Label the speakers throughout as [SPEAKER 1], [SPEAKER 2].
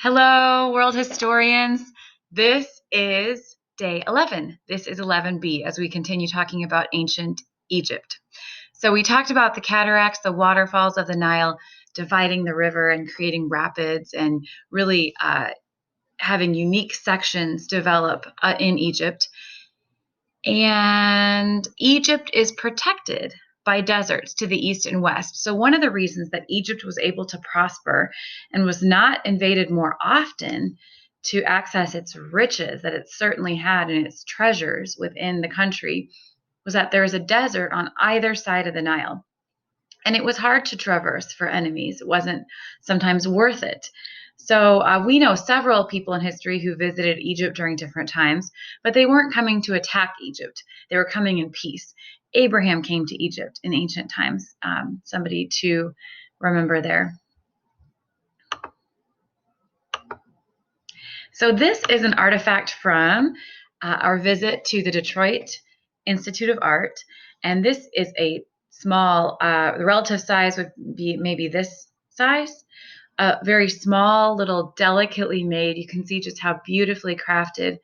[SPEAKER 1] Hello, world historians. This is day 11. This is 11B as we continue talking about ancient Egypt. So we talked about the cataracts, the waterfalls of the Nile, dividing the river and creating rapids and really having unique sections develop in Egypt. And Egypt is protected by deserts to the east and west. So, one of the reasons that Egypt was able to prosper and was not invaded more often to access its riches that it certainly had and its treasures within the country was that there was a desert on either side of the Nile. And it was hard to traverse for enemies. It wasn't sometimes worth it. So we know several people in history who visited Egypt during different times, but they weren't coming to attack Egypt. They were coming in peace. Abraham came to Egypt in ancient times, somebody to remember there. So this is an artifact from our visit to the Detroit Institute of Art. And this is a small, the relative size would be maybe this size. A very small, little, delicately made. You can see just how beautifully crafted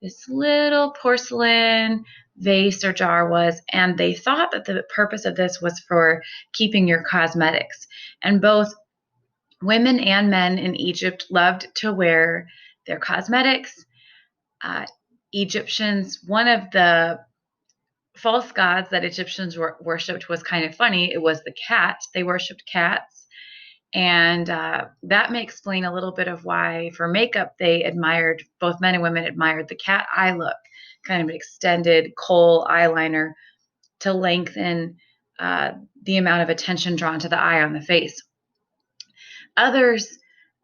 [SPEAKER 1] this little porcelain vase or jar was. And they thought that the purpose of this was for keeping your cosmetics. And both women and men in Egypt loved to wear their cosmetics. Egyptians, one of the false gods that Egyptians worshipped was kind of funny. It was the cat. They worshipped cats. And that may explain a little bit of why, for makeup, they admired, both men and women admired the cat eye look, kind of an extended kohl eyeliner to lengthen the amount of attention drawn to the eye on the face. Others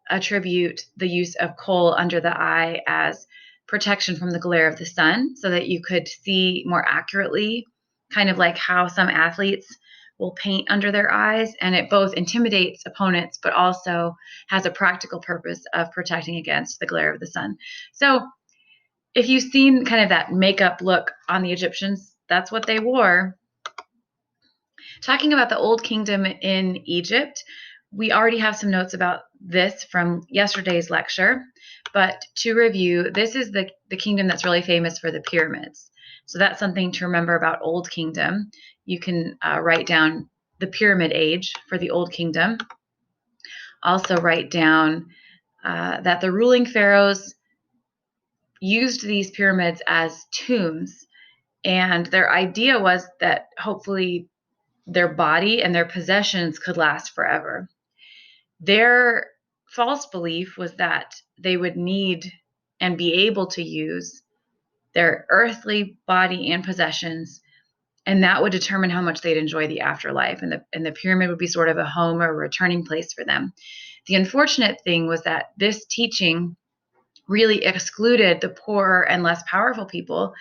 [SPEAKER 1] attribute the use of kohl under the eye as protection from the glare of the sun so that you could see more accurately, kind of like how some athletes will paint under their eyes, and it both intimidates opponents but also has a practical purpose of protecting against the glare of the sun. So if you've seen kind of that makeup look on the Egyptians, that's what they wore. Talking about the Old Kingdom in Egypt, we already have some notes about this from yesterday's lecture, but to review, this is the kingdom that's really famous for the pyramids. So that's something to remember about Old Kingdom. You can write down the Pyramid Age for the Old Kingdom. Also write down that the ruling pharaohs used these pyramids as tombs, and their idea was that hopefully their body and their possessions could last forever. Their false belief was that they would need and be able to use their earthly body and possessions, and that would determine how much they'd enjoy the afterlife, and the pyramid would be sort of a home or a returning place for them. The unfortunate thing was that this teaching really excluded the poorer and less powerful people,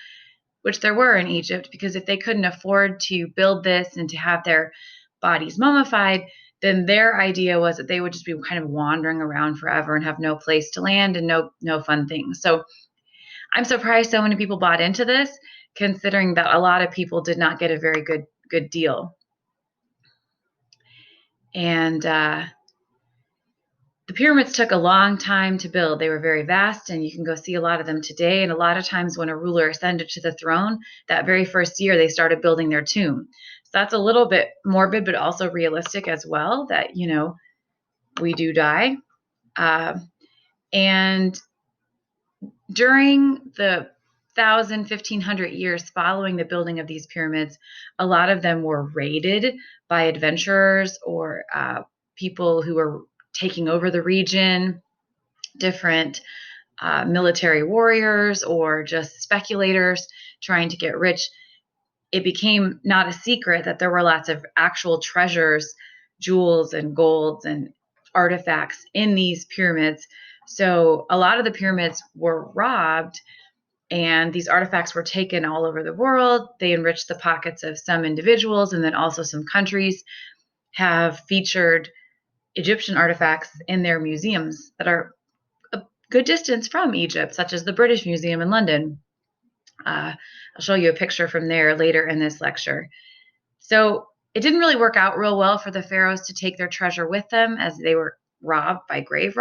[SPEAKER 1] which there were in Egypt, because if they couldn't afford to build this and to have their bodies mummified, then their idea was that they would just be kind of wandering around forever and have no place to land and no fun things. So I'm surprised so many people bought into this, considering that a lot of people did not get a very good deal. And the pyramids took a long time to build. They were very vast, and you can go see a lot of them today. And a lot of times when a ruler ascended to the throne, that very first year they started building their tomb. So that's a little bit morbid, but also realistic as well, that, we do die. And during the 1,500 years following the building of these pyramids, a lot of them were raided by adventurers or people who were taking over the region, different military warriors or just speculators trying to get rich. It became not a secret that there were lots of actual treasures, jewels and golds and artifacts in these pyramids. So a lot of the pyramids were robbed, and these artifacts were taken all over the world. They enriched the pockets of some individuals, and then also some countries have featured Egyptian artifacts in their museums that are a good distance from Egypt, such as the British Museum in London. I'll show you a picture from there later in this lecture. So it didn't really work out real well for the pharaohs to take their treasure with them, as they were robbed by grave